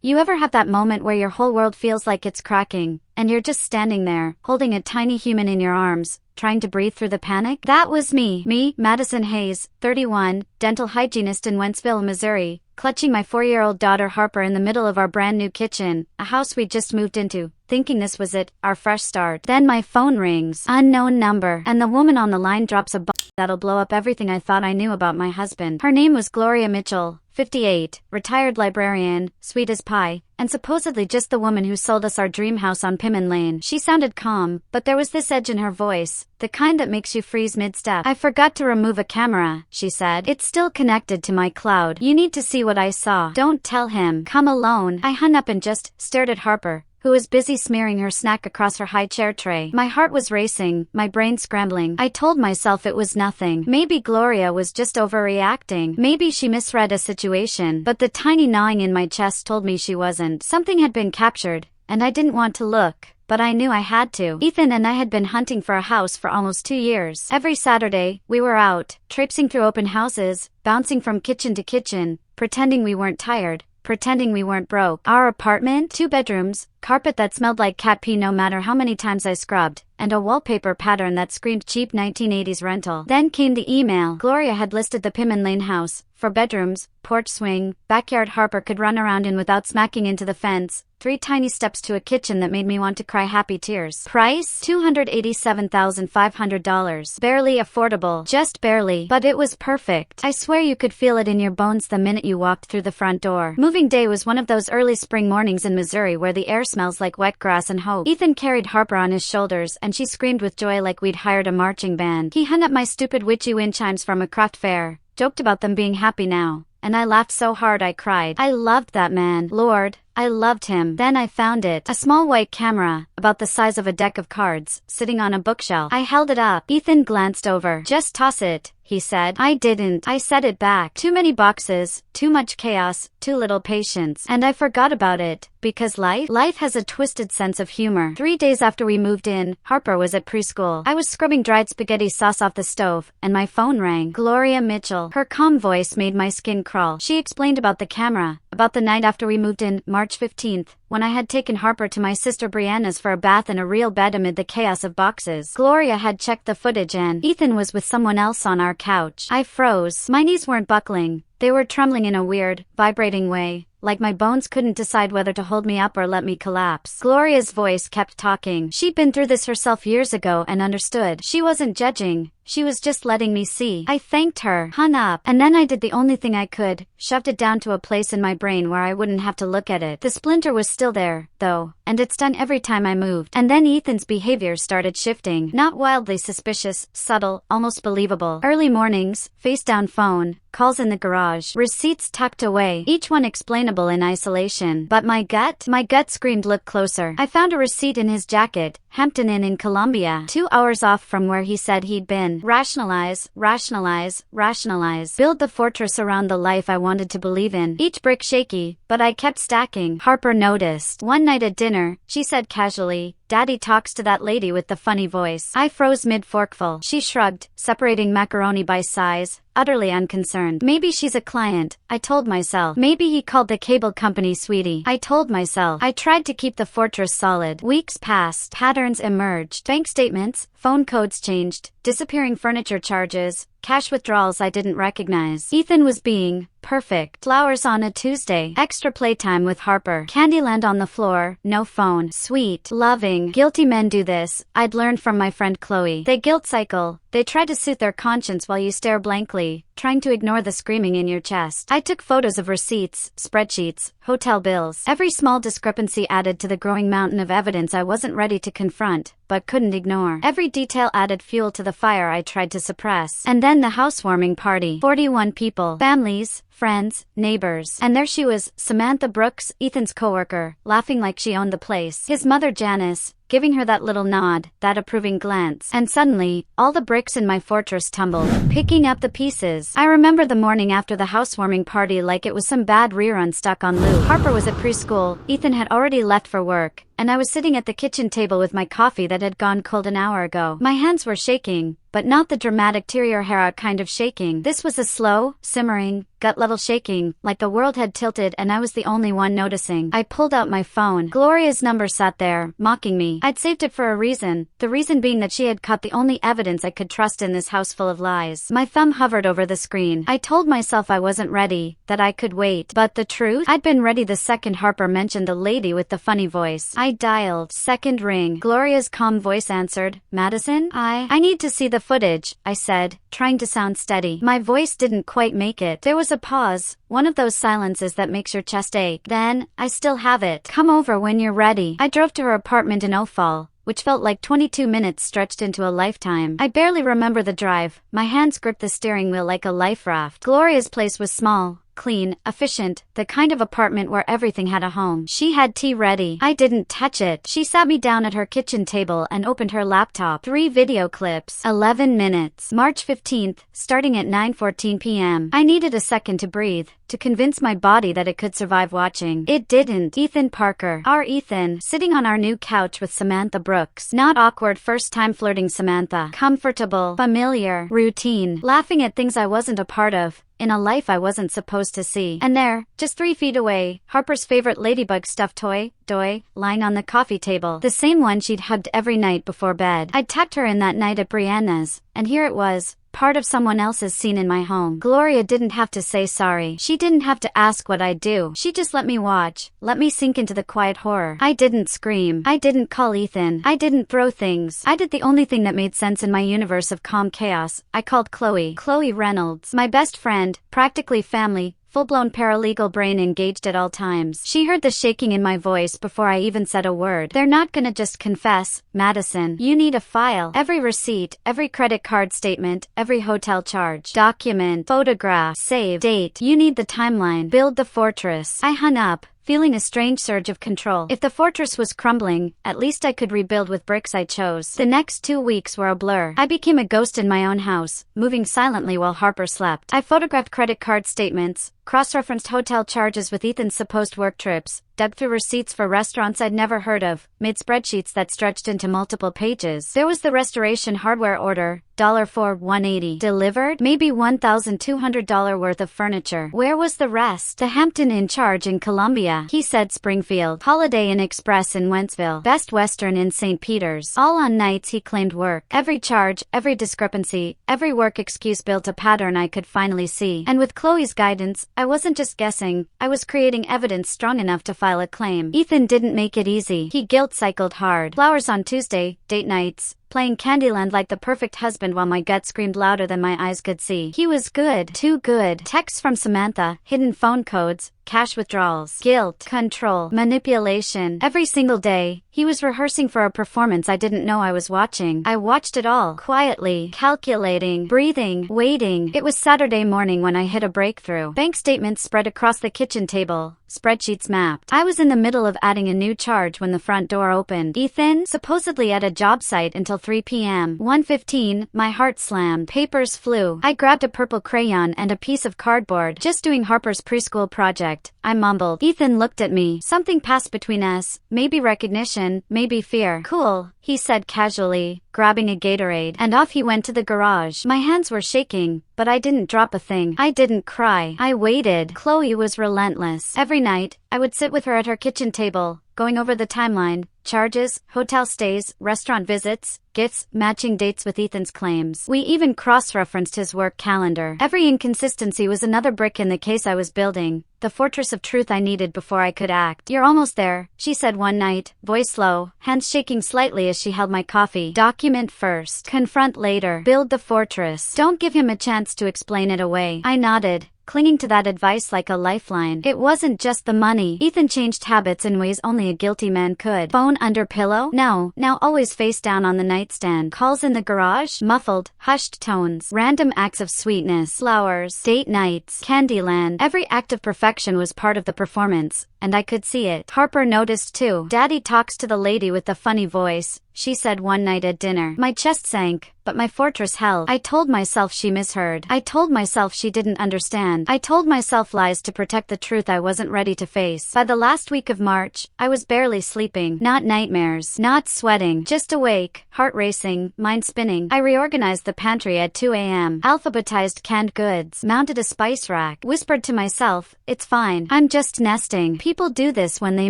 You ever have that moment where your whole world feels like it's cracking, and you're just standing there, holding a tiny human in your arms, trying to breathe through the panic? That was me. Me, Madison Hayes, 31, dental hygienist in Wentzville, Missouri, clutching my 4-year-old daughter Harper in the middle of our brand new kitchen, a house we'd just moved into, thinking this was it, our fresh start. Then my phone rings. Unknown number. And the woman on the line drops a bomb that'll blow up everything I thought I knew about my husband. Her name was Gloria Mitchell, 58, retired librarian, sweet as pie, and supposedly just the woman who sold us our dream house on Pimmon Lane. She sounded calm, but there was this edge in her voice, the kind that makes you freeze mid-step. "I forgot to remove a camera," she said. "It's still connected to my cloud. You need to see what I saw. Don't tell him. Come alone." I hung up and just stared at Harper, who was busy smearing her snack across her high chair tray. My heart was racing, my brain scrambling. I told myself it was nothing. Maybe Gloria was just overreacting. Maybe she misread a situation. But the tiny gnawing in my chest told me she wasn't. Something had been captured, and I didn't want to look, but I knew I had to. Ethan and I had been hunting for a house for almost 2 years. Every Saturday, we were out, traipsing through open houses, bouncing from kitchen to kitchen, pretending we weren't tired, pretending we weren't broke. Our apartment, 2 bedrooms, carpet that smelled like cat pee no matter how many times I scrubbed, and a wallpaper pattern that screamed cheap 1980s rental. Then came the email. Gloria had listed the Pimmon Lane house, 4 bedrooms, porch swing, backyard Harper could run around in without smacking into the fence, 3 tiny steps to a kitchen that made me want to cry happy tears. Price? $287,500. Barely affordable. Just barely. But it was perfect. I swear you could feel it in your bones the minute you walked through the front door. Moving day was one of those early spring mornings in Missouri where the air smells like wet grass and hope. Ethan carried Harper on his shoulders and she screamed with joy like we'd hired a marching band. He hung up my stupid witchy wind chimes from a craft fair, joked about them being happy now, and I laughed so hard I cried. I loved that man. Lord, I loved him. Then I found it. A small white camera, about the size of a deck of cards, sitting on a bookshelf. I held it up. Ethan glanced over. "Just toss it," he said. I didn't. I set it back. Too many boxes, too much chaos, too little patience. And I forgot about it, because life has a twisted sense of humor. 3 days after we moved in, Harper was at preschool. I was scrubbing dried spaghetti sauce off the stove, and my phone rang. Gloria Mitchell. Her calm voice made my skin crawl. She explained about the camera, about the night after we moved in, March 15th, when I had taken Harper to my sister Brianna's for a bath in a real bed amid the chaos of boxes. Gloria had checked the footage and Ethan was with someone else on our couch. I froze. My knees weren't buckling. They were trembling in a weird, vibrating way, like my bones couldn't decide whether to hold me up or let me collapse. Gloria's voice kept talking. She'd been through this herself years ago and understood. She wasn't judging. She was just letting me see. I thanked her, hung up, and then I did the only thing I could, shoved it down to a place in my brain where I wouldn't have to look at it. The splinter was still there, though, and it's done every time I moved. And then Ethan's behavior started shifting. Not wildly suspicious, subtle, almost believable. Early mornings, face-down phone, calls in the garage, receipts tucked away, each one explainable in isolation. But my gut screamed look closer. I found a receipt in his jacket, Hampton Inn in Columbia, 2 hours off from where he said he'd been. Rationalize, rationalize, rationalize. Build the fortress around the life I wanted to believe in. Each brick shaky, but I kept stacking. Harper noticed. One night at dinner, she said casually, "Daddy talks to that lady with the funny voice." I froze mid-forkful. She shrugged, separating macaroni by size, utterly unconcerned. "Maybe she's a client," I told myself. "Maybe he called the cable company sweetie," I told myself. I tried to keep the fortress solid. Weeks passed. Patterns emerged. Bank statements, phone codes changed, disappearing furniture charges, cash withdrawals I didn't recognize. Ethan was being perfect. Flowers on a Tuesday. Extra playtime with Harper. Candyland on the floor. No phone. Sweet. Loving. Guilty men do this. I'd learned from my friend Chloe. They guilt cycle. They try to soothe their conscience while you stare blankly, trying to ignore the screaming in your chest. I took photos of receipts, spreadsheets, hotel bills. Every small discrepancy added to the growing mountain of evidence I wasn't ready to confront, but couldn't ignore. Every detail added fuel to the fire I tried to suppress. And then the housewarming party. 41 people. Families, friends, neighbors. And there she was, Samantha Brooks, Ethan's coworker, laughing like she owned the place. His mother Janice, giving her that little nod, that approving glance. And suddenly, all the bricks in my fortress tumbled, picking up the pieces. I remember the morning after the housewarming party like it was some bad rerun stuck on loop. Harper was at preschool, Ethan had already left for work, and I was sitting at the kitchen table with my coffee that had gone cold an hour ago. My hands were shaking, but not the dramatic tear hair out kind of shaking. This was a slow, simmering, gut-level shaking, like the world had tilted and I was the only one noticing. I pulled out my phone. Gloria's number sat there, mocking me. I'd saved it for a reason, the reason being that she had caught the only evidence I could trust in this house full of lies. My thumb hovered over the screen. I told myself I wasn't ready, that I could wait. But the truth? I'd been ready the second Harper mentioned the lady with the funny voice. I dialed. Second ring. Gloria's calm voice answered. Madison? I need to see the footage, I said, trying to sound steady. My voice didn't quite make it. There was a pause, one of those silences that makes your chest ache. Then, I still have it. Come over when you're ready. I drove to her apartment in Ophal, which felt like 22 minutes stretched into a lifetime. I barely remember the drive. My hands gripped the steering wheel like a life raft. Gloria's place was small, clean, efficient, the kind of apartment where everything had a home. She had tea ready. I didn't touch it. She sat me down at her kitchen table and opened her laptop. 3 video clips. 11 minutes. March 15th, starting at 9:14 p.m. I needed a second to breathe, to convince my body that it could survive watching. It didn't. Ethan Parker. Our Ethan, sitting on our new couch with Samantha Brooks. Not awkward first-time flirting Samantha. Comfortable, familiar, routine, laughing at things I wasn't a part of, in a life I wasn't supposed to see. And there, just 3 feet away, Harper's favorite ladybug stuffed toy, Doy, lying on the coffee table. The same one she'd hugged every night before bed. I'd tucked her in that night at Brianna's, and here it was, part of someone else's scene in my home. Gloria didn't have to say sorry. She didn't have to ask what I'd do. She just let me watch, let me sink into the quiet horror. I didn't scream. I didn't call Ethan. I didn't throw things. I did the only thing that made sense in my universe of calm chaos. I called Chloe. Chloe Reynolds. My best friend, practically family, full-blown paralegal brain engaged at all times. She heard the shaking in my voice before I even said a word. They're not gonna just confess, Madison. You need a file. Every receipt, every credit card statement, every hotel charge, document, photograph, save, date. You need the timeline. Build the fortress. I hung up, feeling a strange surge of control. If the fortress was crumbling, at least I could rebuild with bricks I chose. The next 2 weeks were a blur. I became a ghost in my own house, moving silently while Harper slept. I photographed credit card statements, cross-referenced hotel charges with Ethan's supposed work trips, dug through receipts for restaurants I'd never heard of, made spreadsheets that stretched into multiple pages. There was the restoration hardware order, for $180. Delivered? Maybe $1,200 worth of furniture. Where was the rest? The Hampton Inn charge in Columbia. He said Springfield. Holiday Inn Express in Wentzville. Best Western in St. Peters. All on nights he claimed work. Every charge, every discrepancy, every work excuse built a pattern I could finally see. And with Chloe's guidance, I wasn't just guessing, I was creating evidence strong enough to file a claim. Ethan didn't make it easy. He guilt-cycled hard. Flowers on Tuesday, date nights, playing Candyland like the perfect husband while my gut screamed louder than my eyes could see. He was good. Too good. Texts from Samantha, hidden phone codes, cash withdrawals, guilt, control, manipulation. Every single day, he was rehearsing for a performance I didn't know I was watching. I watched it all, quietly, calculating, breathing, waiting. It was Saturday morning when I hit a breakthrough. Bank statements spread across the kitchen table, spreadsheets mapped. I was in the middle of adding a new charge when the front door opened. Ethan, supposedly at a job site until 3 p.m. 1:15, my heart slammed. Papers flew. I grabbed a purple crayon and a piece of cardboard. Just doing Harper's preschool project, I mumbled. Ethan looked at me. Something passed between us. Maybe recognition, maybe fear. Cool, he said casually, grabbing a Gatorade. And off he went to the garage. My hands were shaking, but I didn't drop a thing. I didn't cry. I waited. Chloe was relentless. Every night, I would sit with her at her kitchen table, going over the timeline, charges, hotel stays, restaurant visits, gifts, matching dates with Ethan's claims. We even cross-referenced his work calendar. Every inconsistency was another brick in the case I was building, the fortress of truth I needed before I could act. You're almost there, she said one night, voice low, hands shaking slightly as she held my coffee. Document first. Confront later. Build the fortress. Don't give him a chance to explain it away. I nodded, clinging to that advice like a lifeline. It wasn't just the money. Ethan changed habits in ways only a guilty man could. Phone under pillow? No, now always face down on the nightstand. Calls in the garage? Muffled, hushed tones. Random acts of sweetness. Flowers. Date nights. Candyland. Every act of perfection was part of the performance, and I could see it. Harper noticed too. Daddy talks to the lady with the funny voice, she said one night at dinner. My chest sank, but my fortress held. I told myself she misheard. I told myself she didn't understand. I told myself lies to protect the truth I wasn't ready to face. By the last week of March, I was barely sleeping. Not nightmares. Not sweating. Just awake, heart racing, mind spinning. I reorganized the pantry at 2 a.m., alphabetized canned goods, mounted a spice rack, whispered to myself, it's fine. I'm just nesting. People do this when they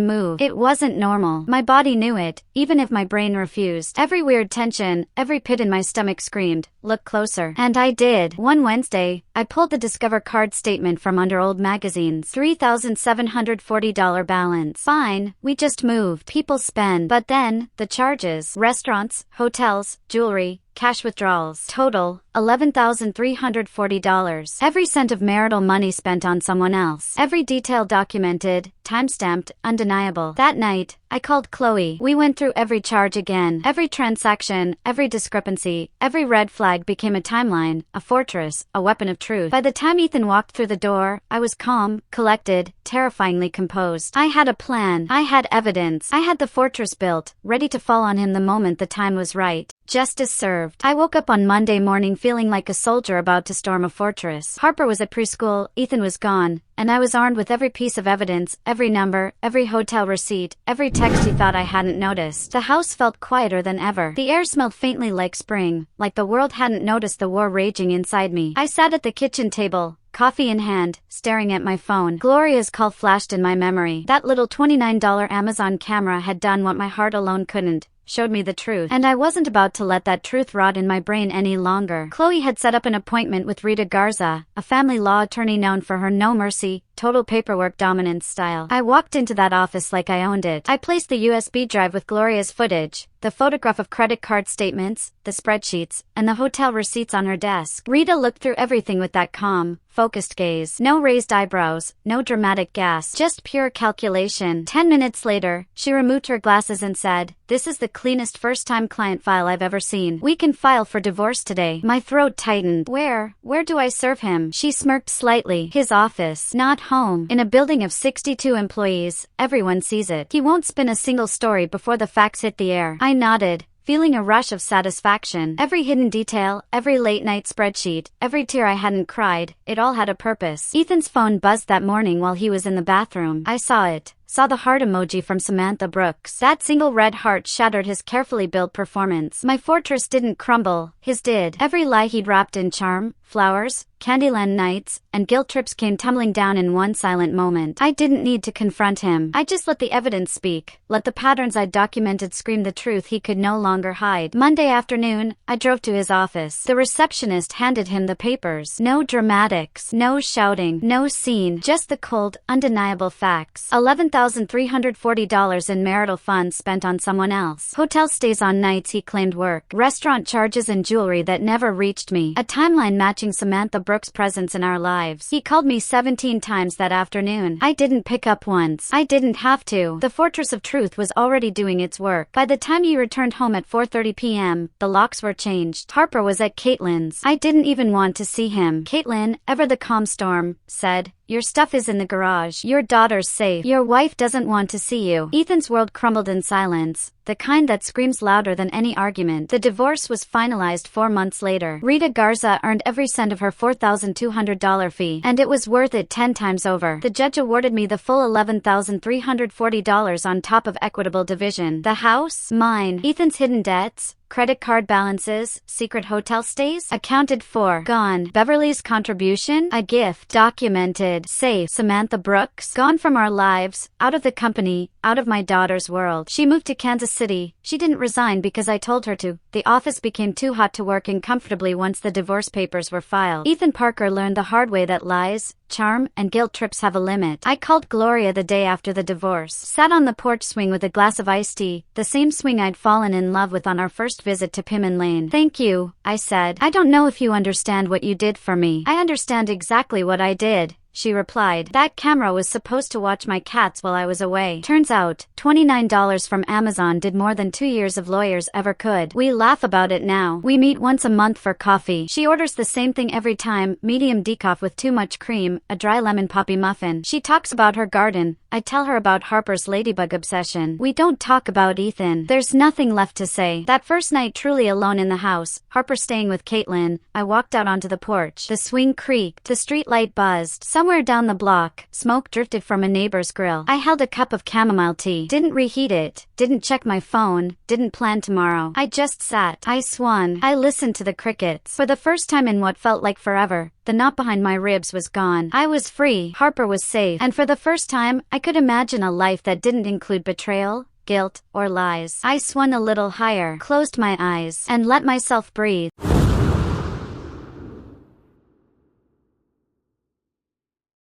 move. It wasn't normal. My body knew it, even if my brain refused. Every weird tension, every pit in my stomach screamed, look closer. And I did. One Wednesday, I pulled the Discover card statement from under old magazines. $3,740 balance. Fine, we just moved. People spend. But then, the charges. Restaurants, hotels, jewelry, cash withdrawals. Total, $11,340. Every cent of marital money spent on someone else. Every detail documented, time-stamped, undeniable. That night, I called Chloe. We went through every charge again. Every transaction, every discrepancy, every red flag became a timeline, a fortress, a weapon of truth. By the time Ethan walked through the door, I was calm, collected, terrifyingly composed. I had a plan. I had evidence. I had the fortress built, ready to fall on him the moment the time was right. Justice served. I woke up on Monday morning feeling like a soldier about to storm a fortress. Harper was at preschool, Ethan was gone, and I was armed with every piece of evidence, every number, every hotel receipt, every text he thought I hadn't noticed. The house felt quieter than ever. The air smelled faintly like spring, like the world hadn't noticed the war raging inside me. I sat at the kitchen table, coffee in hand, staring at my phone. Gloria's call flashed in my memory. That little $29 Amazon camera had done what my heart alone couldn't. Showed me the truth. And I wasn't about to let that truth rot in my brain any longer. Chloe had set up an appointment with Rita Garza, a family law attorney known for her no-mercy, total paperwork dominance style. I walked into that office like I owned it. I placed the USB drive with Gloria's footage, the photograph of credit card statements, the spreadsheets, and the hotel receipts on her desk. Rita looked through everything with that calm, focused gaze. No raised eyebrows, no dramatic gasp, just pure calculation. 10 minutes later, she removed her glasses and said, "This is the cleanest first-time client file I've ever seen. We can file for divorce today." My throat tightened. Where do I serve him? She smirked slightly. His office. Not home. In a building of 62 employees, everyone sees it. He won't spin a single story before the facts hit the air. I nodded, feeling a rush of satisfaction. Every hidden detail, every late-night spreadsheet, every tear I hadn't cried, it all had a purpose. Ethan's phone buzzed that morning while he was in the bathroom. I saw it. Saw the heart emoji from Samantha Brooks. That single red heart shattered his carefully built performance. My fortress didn't crumble, his did. Every lie he'd wrapped in charm, flowers, Candyland nights, and guilt trips came tumbling down in one silent moment. I didn't need to confront him. I just let the evidence speak. Let the patterns I'd documented scream the truth he could no longer hide. Monday afternoon, I drove to his office. The receptionist handed him the papers. No dramatics, no shouting, no scene, just the cold, undeniable facts. $11,340 in marital funds spent on someone else. Hotel stays on nights he claimed work. Restaurant charges and jewelry that never reached me. A timeline matching Samantha Brooks' presence in our lives. He called me 17 times that afternoon. I didn't pick up once. I didn't have to. The Fortress of Truth was already doing its work. By the time he returned home at 4:30 p.m., the locks were changed. Harper was at Caitlin's. I didn't even want to see him. Caitlin, ever the calm storm, said, "Your stuff is in the garage. Your daughter's safe. Your wife doesn't want to see you." Ethan's world crumbled in silence, the kind that screams louder than any argument. The divorce was finalized 4 months later. Rita Garza earned every cent of her $4,200 fee, and it was worth it 10 times over. The judge awarded me the full $11,340 on top of equitable division. The house? Mine. Ethan's hidden debts, credit card balances, secret hotel stays, accounted for. Gone. Beverly's contribution? A gift. Documented. Safe. Samantha Brooks? Gone from our lives, out of the company, out of my daughter's world. She moved to Kansas City. She didn't resign because I told her to. The office became too hot to work in comfortably once the divorce papers were filed. Ethan Parker learned the hard way that lies, charm, and guilt trips have a limit. I called Gloria the day after the divorce. Sat on the porch swing with a glass of iced tea, the same swing I'd fallen in love with on our first visit to Pimmon Lane. "Thank you," I said. "I don't know if you understand what you did for me." "I understand exactly what I did," she replied. "That camera was supposed to watch my cats while I was away. Turns out, $29 from Amazon did more than 2 years of lawyers ever could." We laugh about it now. We meet once a month for coffee. She orders the same thing every time, medium decaf with too much cream, a dry lemon poppy muffin. She talks about her garden, I tell her about Harper's ladybug obsession. We don't talk about Ethan. There's nothing left to say. That first night truly alone in the house, Harper staying with Caitlin, I walked out onto the porch. The swing creaked. The street light buzzed. Somewhere down the block, smoke drifted from a neighbor's grill. I held a cup of chamomile tea. Didn't reheat it. Didn't check my phone. Didn't plan tomorrow. I just sat. I swung. I listened to the crickets. For the first time in what felt like forever, the knot behind my ribs was gone. I was free. Harper was safe. And for the first time, I could imagine a life that didn't include betrayal, guilt, or lies. I swung a little higher, closed my eyes, and let myself breathe.